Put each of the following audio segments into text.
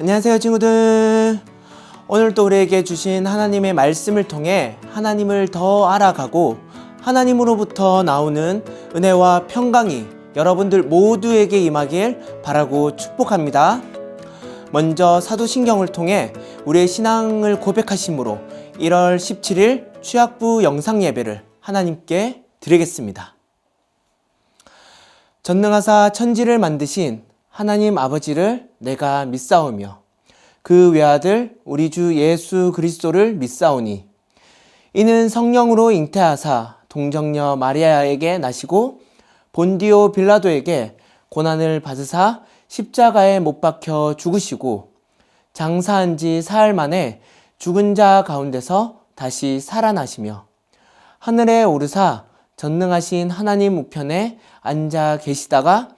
안녕하세요 친구들. 오늘도 우리에게 주신 하나님의 말씀을 통해 하나님을 더 알아가고 하나님으로부터 나오는 은혜와 평강이 여러분들 모두에게 임하길 바라고 축복합니다. 먼저 사도신경을 통해 우리의 신앙을 고백하심으로 1월 17일 취학부 영상 예배를 하나님께 드리겠습니다. 전능하사 천지를 만드신 하나님 아버지를 내가 믿사오며 그 외아들 우리 주 예수 그리스도를 믿사오니 이는 성령으로 잉태하사 동정녀 마리아에게 나시고 본디오 빌라도에게 고난을 받으사 십자가에 못 박혀 죽으시고 장사한 지 사흘 만에 죽은 자 가운데서 다시 살아나시며 하늘에 오르사 전능하신 하나님 우편에 앉아 계시다가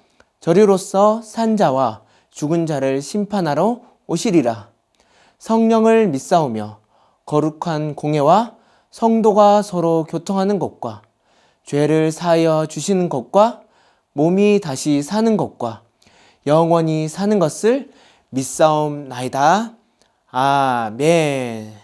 저리로서 산 자와 죽은 자를 심판하러 오시리라. 성령을 믿사오며 거룩한 공예와 성도가 서로 교통하는 것과 죄를 사하여 주시는 것과 몸이 다시 사는 것과 영원히 사는 것을 믿사옵나이다. 아멘.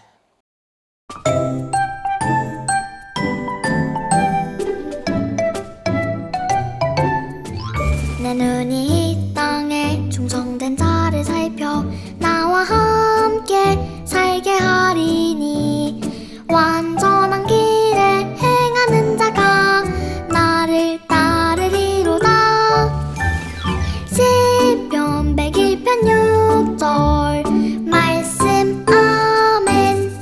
내 눈이 이 땅에 충성된 자를 살펴 나와 함께 살게 하리니 완전한 길에 행하는 자가 나를 따르리로다. 시편 101편 6절 말씀. 아멘.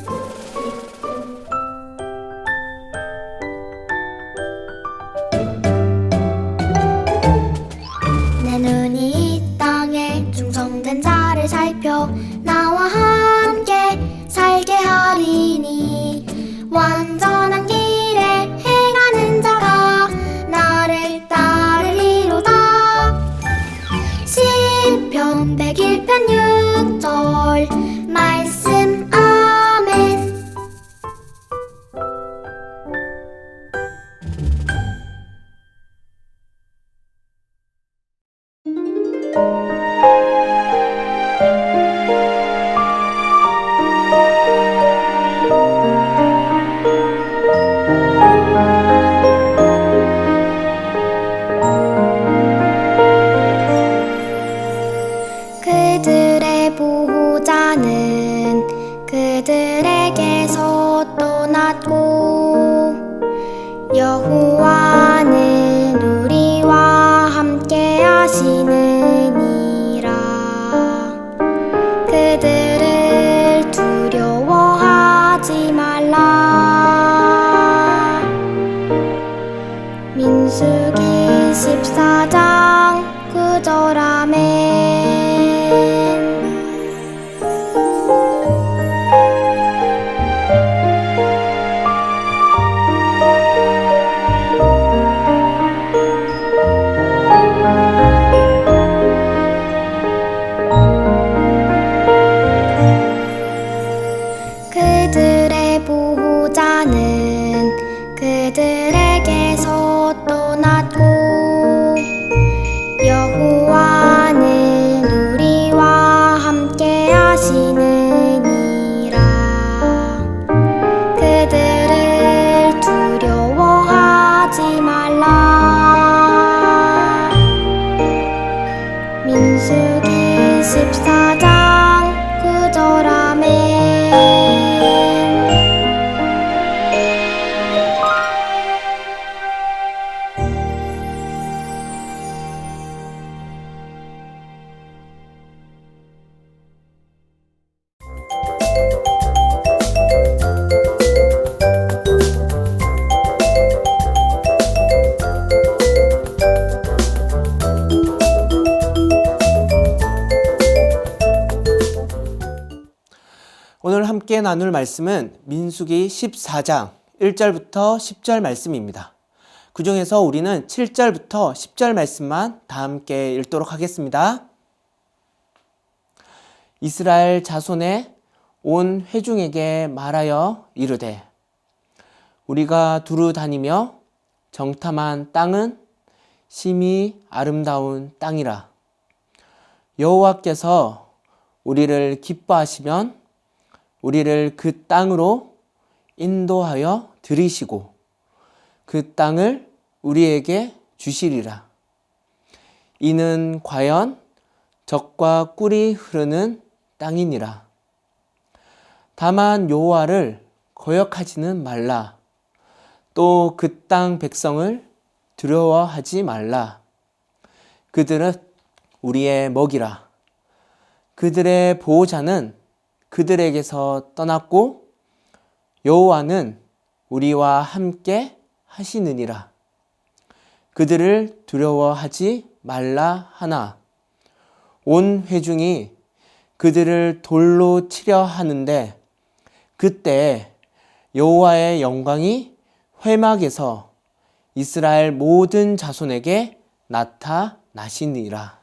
내 눈이 이 땅에 충성된 자를 살펴 나와 함께 살게 하리니 완전한 길에 행하는 자가 나를 따르리로다. 시편 101편 6절 말씀. 아멘. 그들의 보호자는 그들에게서 떠났고 여호와는 우리와 함께 하시느니라. 그들을 두려워하지 말라. 민수기 14장 9절. 아멘. 그들의 보호자는 그들에게서 떠났고 여호와는 우리와 함께 하시느니라. 그들을 두려워하지 말라. 민수기 14장 9절. 아멘. 오늘 함께 나눌 말씀은 민수기 14장 1절부터 10절 말씀입니다. 그 중에서 우리는 7절부터 10절 말씀만 다 함께 읽도록 하겠습니다. 이스라엘 자손의 온 회중에게 말하여 이르되 우리가 두루 다니며 정탐한 땅은 심히 아름다운 땅이라. 여호와께서 우리를 기뻐하시면 우리를 그 땅으로 인도하여 들이시고 그 땅을 우리에게 주시리라. 이는 과연 젖과 꿀이 흐르는 땅이니라. 다만 여호와를 거역하지는 말라. 또 그 땅 백성을 두려워하지 말라. 그들은 우리의 먹이라. 그들의 보호자는 그들에게서 떠났고 여호와는 우리와 함께 하시느니라. 그들을 두려워하지 말라 하나 온 회중이 그들을 돌로 치려 하는데 그때 여호와의 영광이 회막에서 이스라엘 모든 자손에게 나타나시니라.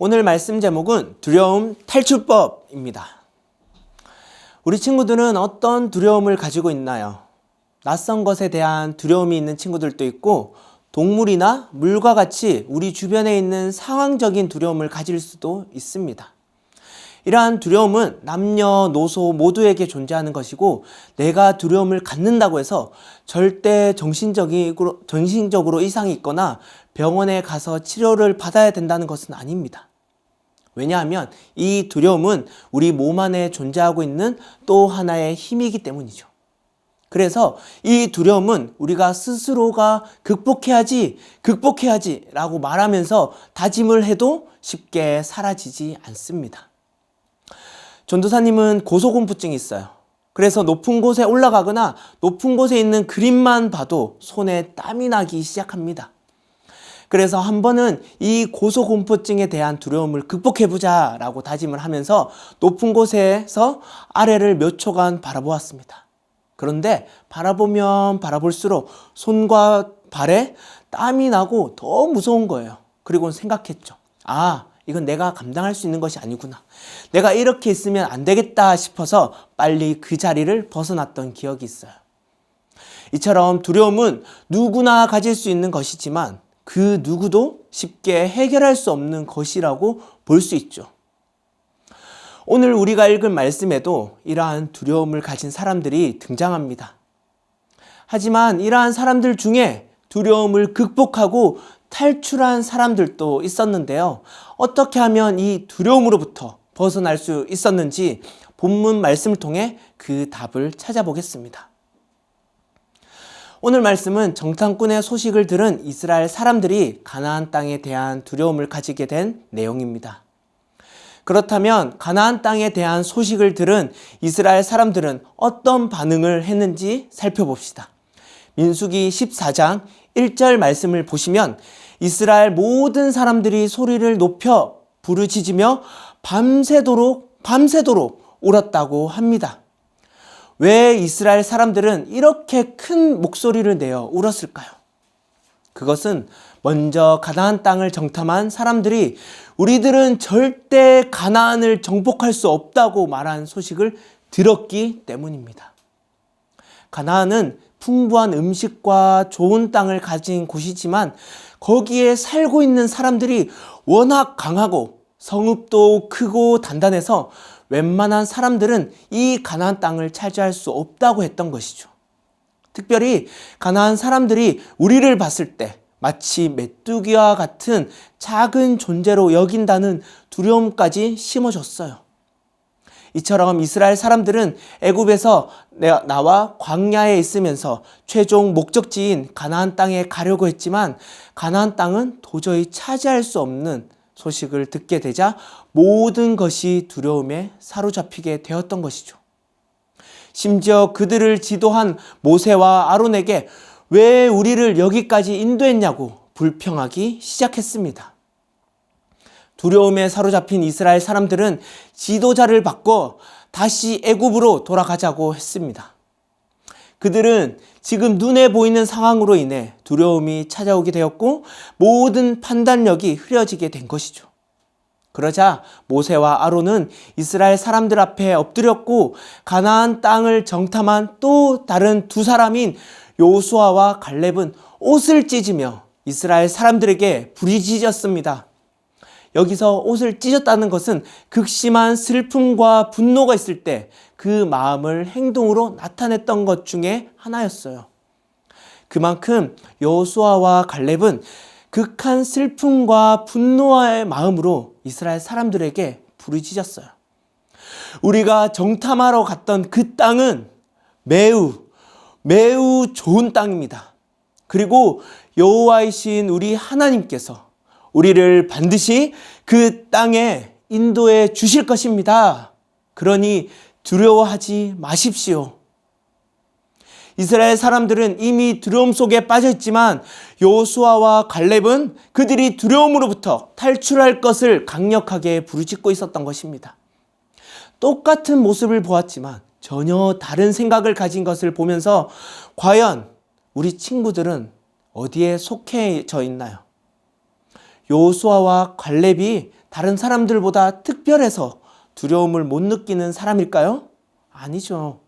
오늘 말씀 제목은 두려움 탈출법입니다. 우리 친구들은 어떤 두려움을 가지고 있나요? 낯선 것에 대한 두려움이 있는 친구들도 있고 동물이나 물과 같이 우리 주변에 있는 상황적인 두려움을 가질 수도 있습니다. 이러한 두려움은 남녀노소 모두에게 존재하는 것이고 내가 두려움을 갖는다고 해서 절대 정신적으로 이상이 있거나 병원에 가서 치료를 받아야 된다는 것은 아닙니다. 왜냐하면 이 두려움은 우리 몸 안에 존재하고 있는 또 하나의 힘이기 때문이죠. 그래서 이 두려움은 우리가 스스로가 극복해야지 라고 말하면서 다짐을 해도 쉽게 사라지지 않습니다. 전도사님은 고소공포증이 있어요. 그래서 높은 곳에 올라가거나 높은 곳에 있는 그림만 봐도 손에 땀이 나기 시작합니다. 그래서 한 번은 이 고소공포증에 대한 두려움을 극복해보자 라고 다짐을 하면서 높은 곳에서 아래를 몇 초간 바라보았습니다. 그런데 바라보면 바라볼수록 손과 발에 땀이 나고 더 무서운 거예요. 그리고 생각했죠. 이건 내가 감당할 수 있는 것이 아니구나. 내가 이렇게 있으면 안 되겠다 싶어서 빨리 그 자리를 벗어났던 기억이 있어요. 이처럼 두려움은 누구나 가질 수 있는 것이지만 그 누구도 쉽게 해결할 수 없는 것이라고 볼 수 있죠. 오늘 우리가 읽은 말씀에도 이러한 두려움을 가진 사람들이 등장합니다. 하지만 이러한 사람들 중에 두려움을 극복하고 탈출한 사람들도 있었는데요. 어떻게 하면 이 두려움으로부터 벗어날 수 있었는지 본문 말씀을 통해 그 답을 찾아보겠습니다. 오늘 말씀은 정탐꾼의 소식을 들은 이스라엘 사람들이 가나안 땅에 대한 두려움을 가지게 된 내용입니다. 그렇다면 가나안 땅에 대한 소식을 들은 이스라엘 사람들은 어떤 반응을 했는지 살펴봅시다. 민수기 14장 1절 말씀을 보시면 이스라엘 모든 사람들이 소리를 높여 부르짖으며 밤새도록 울었다고 합니다. 왜 이스라엘 사람들은 이렇게 큰 목소리를 내어 울었을까요? 그것은 먼저 가나안 땅을 정탐한 사람들이 우리들은 절대 가나안을 정복할 수 없다고 말한 소식을 들었기 때문입니다. 가나안은 풍부한 음식과 좋은 땅을 가진 곳이지만 거기에 살고 있는 사람들이 워낙 강하고 성읍도 크고 단단해서 웬만한 사람들은 이 가나안 땅을 차지할 수 없다고 했던 것이죠. 특별히 가나안 사람들이 우리를 봤을 때 마치 메뚜기와 같은 작은 존재로 여긴다는 두려움까지 심어줬어요. 이처럼 이스라엘 사람들은 애굽에서 나와 광야에 있으면서 최종 목적지인 가나안 땅에 가려고 했지만 가나안 땅은 도저히 차지할 수 없는 소식을 듣게 되자 모든 것이 두려움에 사로잡히게 되었던 것이죠. 심지어 그들을 지도한 모세와 아론에게 왜 우리를 여기까지 인도했냐고 불평하기 시작했습니다. 두려움에 사로잡힌 이스라엘 사람들은 지도자를 바꿔 다시 애굽으로 돌아가자고 했습니다. 그들은 지금 눈에 보이는 상황으로 인해 두려움이 찾아오게 되었고 모든 판단력이 흐려지게 된 것이죠. 그러자 모세와 아론은 이스라엘 사람들 앞에 엎드렸고 가나안 땅을 정탐한 또 다른 두 사람인 여호수아와 갈렙은 옷을 찢으며 이스라엘 사람들에게 부르짖었습니다. 여기서 옷을 찢었다는 것은 극심한 슬픔과 분노가 있을 때 그 마음을 행동으로 나타냈던 것 중에 하나였어요. 그만큼 여호수아와 갈렙은 극한 슬픔과 분노의 마음으로 이스라엘 사람들에게 부르짖었어요. 우리가 정탐하러 갔던 그 땅은 매우 좋은 땅입니다. 그리고 여호와이신 우리 하나님께서 우리를 반드시 그 땅에 인도해 주실 것입니다. 그러니 두려워하지 마십시오. 이스라엘 사람들은 이미 두려움 속에 빠져 있지만 여호수아와 갈렙은 그들이 두려움으로부터 탈출할 것을 강력하게 부르짖고 있었던 것입니다. 똑같은 모습을 보았지만 전혀 다른 생각을 가진 것을 보면서 과연 우리 친구들은 어디에 속해져 있나요? 여호수아와 갈렙이 다른 사람들보다 특별해서 두려움을 못 느끼는 사람일까요? 아니죠.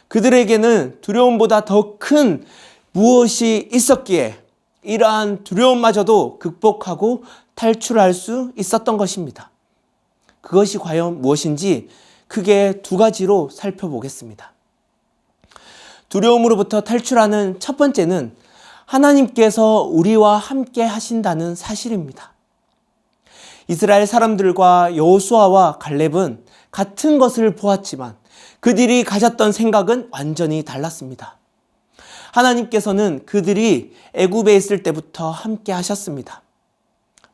그들에게는 두려움보다 더 큰 무엇이 있었기에 이러한 두려움마저도 극복하고 탈출할 수 있었던 것입니다. 그것이 과연 무엇인지 크게 두 가지로 살펴보겠습니다. 두려움으로부터 탈출하는 첫 번째는 하나님께서 우리와 함께 하신다는 사실입니다. 이스라엘 사람들과 여호수아와 갈렙은 같은 것을 보았지만 그들이 가졌던 생각은 완전히 달랐습니다. 하나님께서는 그들이 애굽에 있을 때부터 함께 하셨습니다.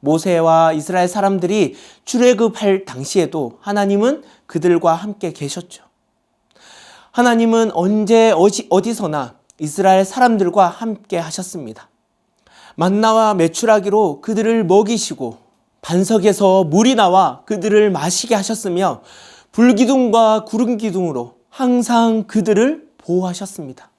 모세와 이스라엘 사람들이 출애굽할 당시에도 하나님은 그들과 함께 계셨죠. 하나님은 언제 어디서나 이스라엘 사람들과 함께 하셨습니다. 만나와 메추라기로 그들을 먹이시고 반석에서 물이 나와 그들을 마시게 하셨으며 불기둥과 구름기둥으로 항상 그들을 보호하셨습니다.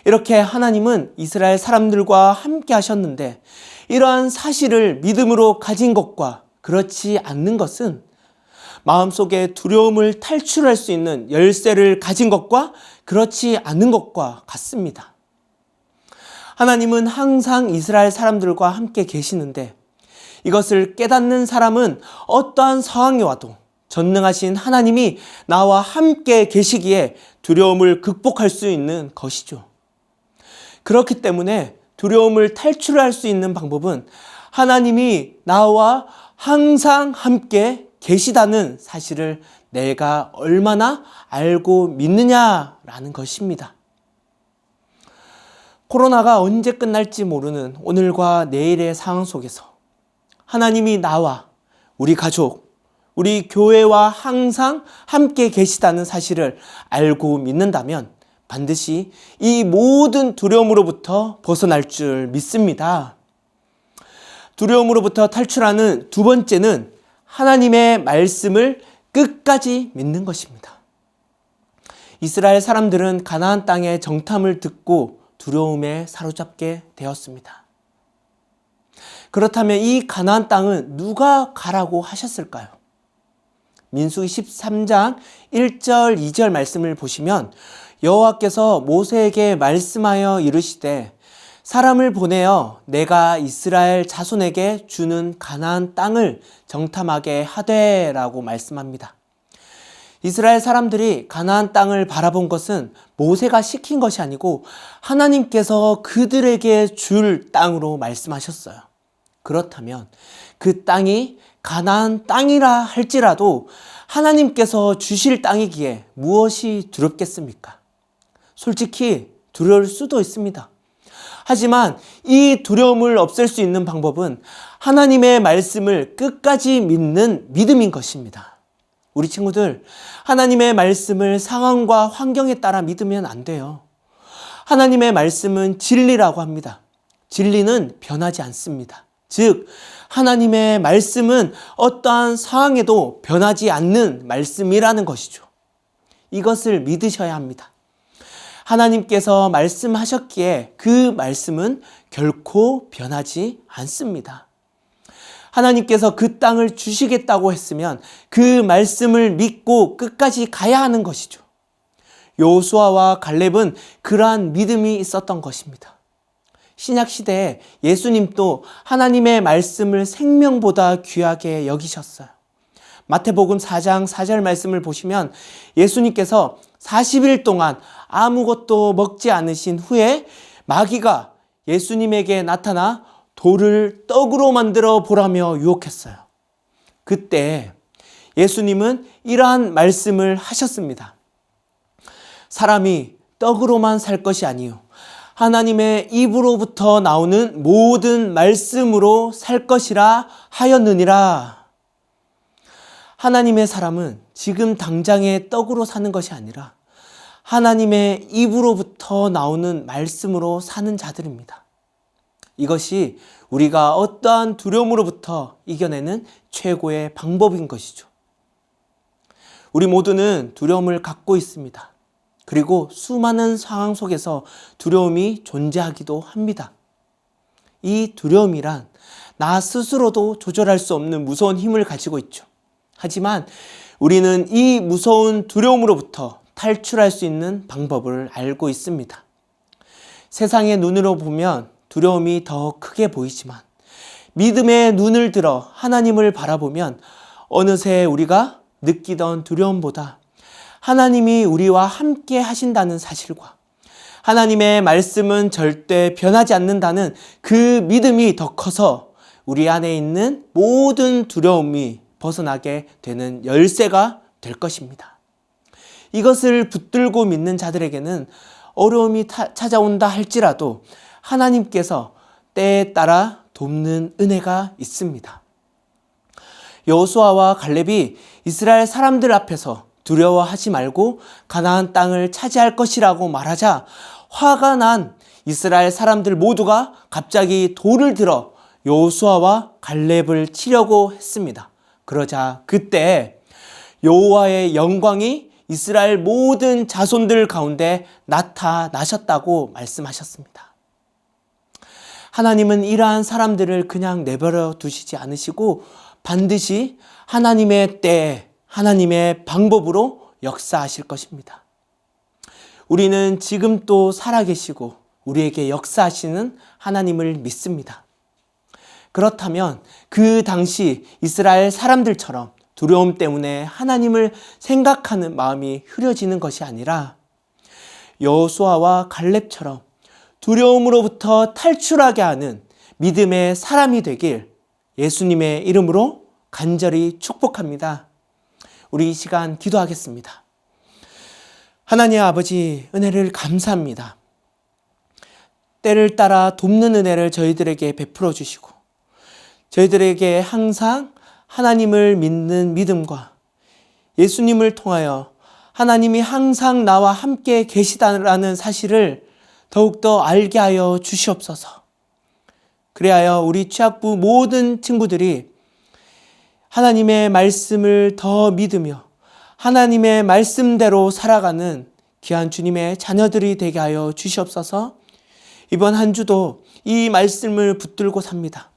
이렇게 하나님은 이스라엘 사람들과 함께 하셨는데 이러한 사실을 믿음으로 가진 것과 그렇지 않는 것은 마음속에 두려움을 탈출할 수 있는 열쇠를 가진 것과 그렇지 않은 것과 같습니다. 하나님은 항상 이스라엘 사람들과 함께 계시는데 이것을 깨닫는 사람은 어떠한 상황이 와도 전능하신 하나님이 나와 함께 계시기에 두려움을 극복할 수 있는 것이죠. 그렇기 때문에 두려움을 탈출할 수 있는 방법은 하나님이 나와 항상 함께 계시다는 사실을 내가 얼마나 알고 믿느냐라는 것입니다. 코로나가 언제 끝날지 모르는 오늘과 내일의 상황 속에서 하나님이 나와 우리 가족, 우리 교회와 항상 함께 계시다는 사실을 알고 믿는다면 반드시 이 모든 두려움으로부터 벗어날 줄 믿습니다. 두려움으로부터 탈출하는 두 번째는 하나님의 말씀을 끝까지 믿는 것입니다. 이스라엘 사람들은 가나안 땅의 정탐을 듣고 두려움에 사로잡게 되었습니다. 그렇다면 이 가나안 땅은 누가 가라고 하셨을까요? 민수기 13장 1절 2절 말씀을 보시면 여호와께서 모세에게 말씀하여 이르시되 사람을 보내어 내가 이스라엘 자손에게 주는 가나안 땅을 정탐하게 하되라고 말씀합니다. 이스라엘 사람들이 가나안 땅을 바라본 것은 모세가 시킨 것이 아니고 하나님께서 그들에게 줄 땅으로 말씀하셨어요. 그렇다면 그 땅이 가나안 땅이라 할지라도 하나님께서 주실 땅이기에 무엇이 두렵겠습니까? 솔직히 두려울 수도 있습니다. 하지만 이 두려움을 없앨 수 있는 방법은 하나님의 말씀을 끝까지 믿는 믿음인 것입니다. 우리 친구들, 하나님의 말씀을 상황과 환경에 따라 믿으면 안 돼요. 하나님의 말씀은 진리라고 합니다. 진리는 변하지 않습니다. 즉, 하나님의 말씀은 어떠한 상황에도 변하지 않는 말씀이라는 것이죠. 이것을 믿으셔야 합니다. 하나님께서 말씀하셨기에 그 말씀은 결코 변하지 않습니다. 하나님께서 그 땅을 주시겠다고 했으면 그 말씀을 믿고 끝까지 가야 하는 것이죠. 여호수아와 갈렙은 그러한 믿음이 있었던 것입니다. 신약 시대에 예수님도 하나님의 말씀을 생명보다 귀하게 여기셨어요. 마태복음 4장 4절 말씀을 보시면 예수님께서 40일 동안 아무것도 먹지 않으신 후에 마귀가 예수님에게 나타나 돌을 떡으로 만들어 보라며 유혹했어요. 그때 예수님은 이러한 말씀을 하셨습니다. 사람이 떡으로만 살 것이 아니요 하나님의 입으로부터 나오는 모든 말씀으로 살 것이라 하였느니라. 하나님의 사람은 지금 당장의 떡으로 사는 것이 아니라 하나님의 입으로부터 나오는 말씀으로 사는 자들입니다. 이것이 우리가 어떠한 두려움으로부터 이겨내는 최고의 방법인 것이죠. 우리 모두는 두려움을 갖고 있습니다. 그리고 수많은 상황 속에서 두려움이 존재하기도 합니다. 이 두려움이란 나 스스로도 조절할 수 없는 무서운 힘을 가지고 있죠. 하지만 우리는 이 무서운 두려움으로부터 탈출할 수 있는 방법을 알고 있습니다. 세상의 눈으로 보면 두려움이 더 크게 보이지만 믿음의 눈을 들어 하나님을 바라보면 어느새 우리가 느끼던 두려움보다 하나님이 우리와 함께 하신다는 사실과 하나님의 말씀은 절대 변하지 않는다는 그 믿음이 더 커서 우리 안에 있는 모든 두려움이 벗어나게 되는 열쇠가 될 것입니다. 이것을 붙들고 믿는 자들에게는 어려움이 찾아온다 할지라도 하나님께서 때에 따라 돕는 은혜가 있습니다. 여호수아와 갈렙이 이스라엘 사람들 앞에서 두려워하지 말고 가나안 땅을 차지할 것이라고 말하자 화가 난 이스라엘 사람들 모두가 갑자기 돌을 들어 여호수아와 갈렙을 치려고 했습니다. 그러자 그때 여호와의 영광이 이스라엘 모든 자손들 가운데 나타나셨다고 말씀하셨습니다. 하나님은 이러한 사람들을 그냥 내버려 두시지 않으시고 반드시 하나님의 때에 하나님의 방법으로 역사하실 것입니다. 우리는 지금 또 살아계시고 우리에게 역사하시는 하나님을 믿습니다. 그렇다면 그 당시 이스라엘 사람들처럼 두려움 때문에 하나님을 생각하는 마음이 흐려지는 것이 아니라 여호수아와 갈렙처럼 두려움으로부터 탈출하게 하는 믿음의 사람이 되길 예수님의 이름으로 간절히 축복합니다. 우리 이 시간 기도하겠습니다. 하나님 아버지, 은혜를 감사합니다. 때를 따라 돕는 은혜를 저희들에게 베풀어 주시고 저희들에게 항상 하나님을 믿는 믿음과 예수님을 통하여 하나님이 항상 나와 함께 계시다라는 사실을 더욱더 알게 하여 주시옵소서. 그래야 우리 취학부 모든 친구들이 하나님의 말씀을 더 믿으며 하나님의 말씀대로 살아가는 귀한 주님의 자녀들이 되게 하여 주시옵소서. 이번 한 주도 이 말씀을 붙들고 삽니다.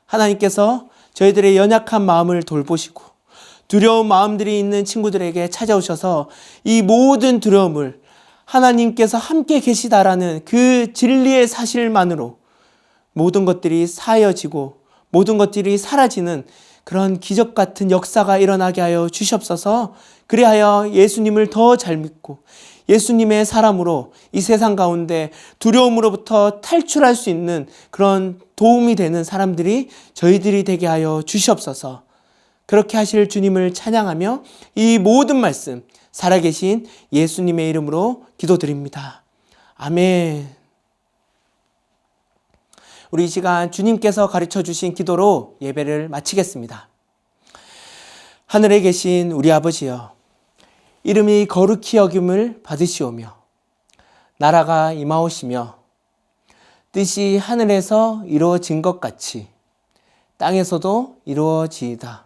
하나님께서 저희들의 연약한 마음을 돌보시고 두려운 마음들이 있는 친구들에게 찾아오셔서 이 모든 두려움을 하나님께서 함께 계시다라는 그 진리의 사실만으로 모든 것들이 사여지고 모든 것들이 사라지는 그런 기적 같은 역사가 일어나게 하여 주시옵소서. 그리하여 예수님을 더 잘 믿고 예수님의 사람으로 이 세상 가운데 두려움으로부터 탈출할 수 있는 그런 도움이 되는 사람들이 저희들이 되게 하여 주시옵소서. 그렇게 하실 주님을 찬양하며 이 모든 말씀 살아계신 예수님의 이름으로 기도드립니다. 아멘. 우리 이 시간 주님께서 가르쳐 주신 기도로 예배를 마치겠습니다. 하늘에 계신 우리 아버지여, 이름이 거룩히 여김을 받으시오며 나라가 임하오시며 뜻이 하늘에서 이루어진 것 같이 땅에서도 이루어지이다.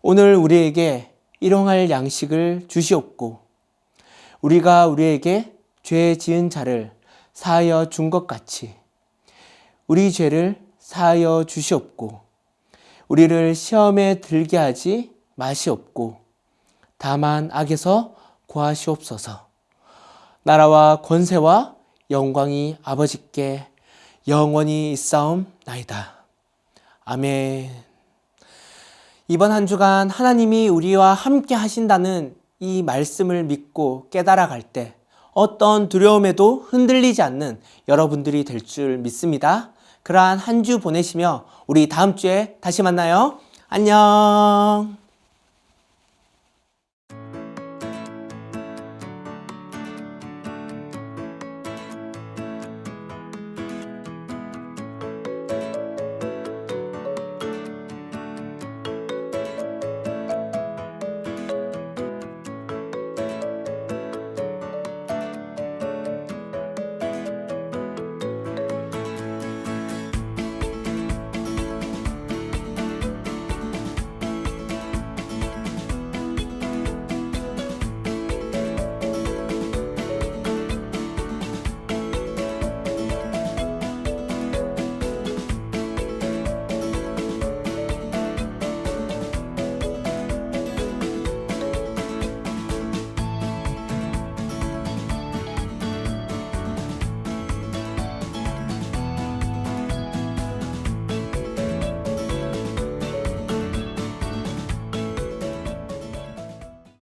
오늘 우리에게 일용할 양식을 주시옵고 우리가 우리에게 죄 지은 자를 사하여 준 것 같이 우리 죄를 사하여 주시옵고 우리를 시험에 들게 하지 마시옵고 다만 악에서 구하시옵소서. 나라와 권세와 영광이 아버지께 영원히 있사옵나이다. 아멘. 이번 한 주간 하나님이 우리와 함께 하신다는 이 말씀을 믿고 깨달아갈 때 어떤 두려움에도 흔들리지 않는 여러분들이 될 줄 믿습니다. 그러한 한 주 보내시며 우리 다음 주에 다시 만나요. 안녕.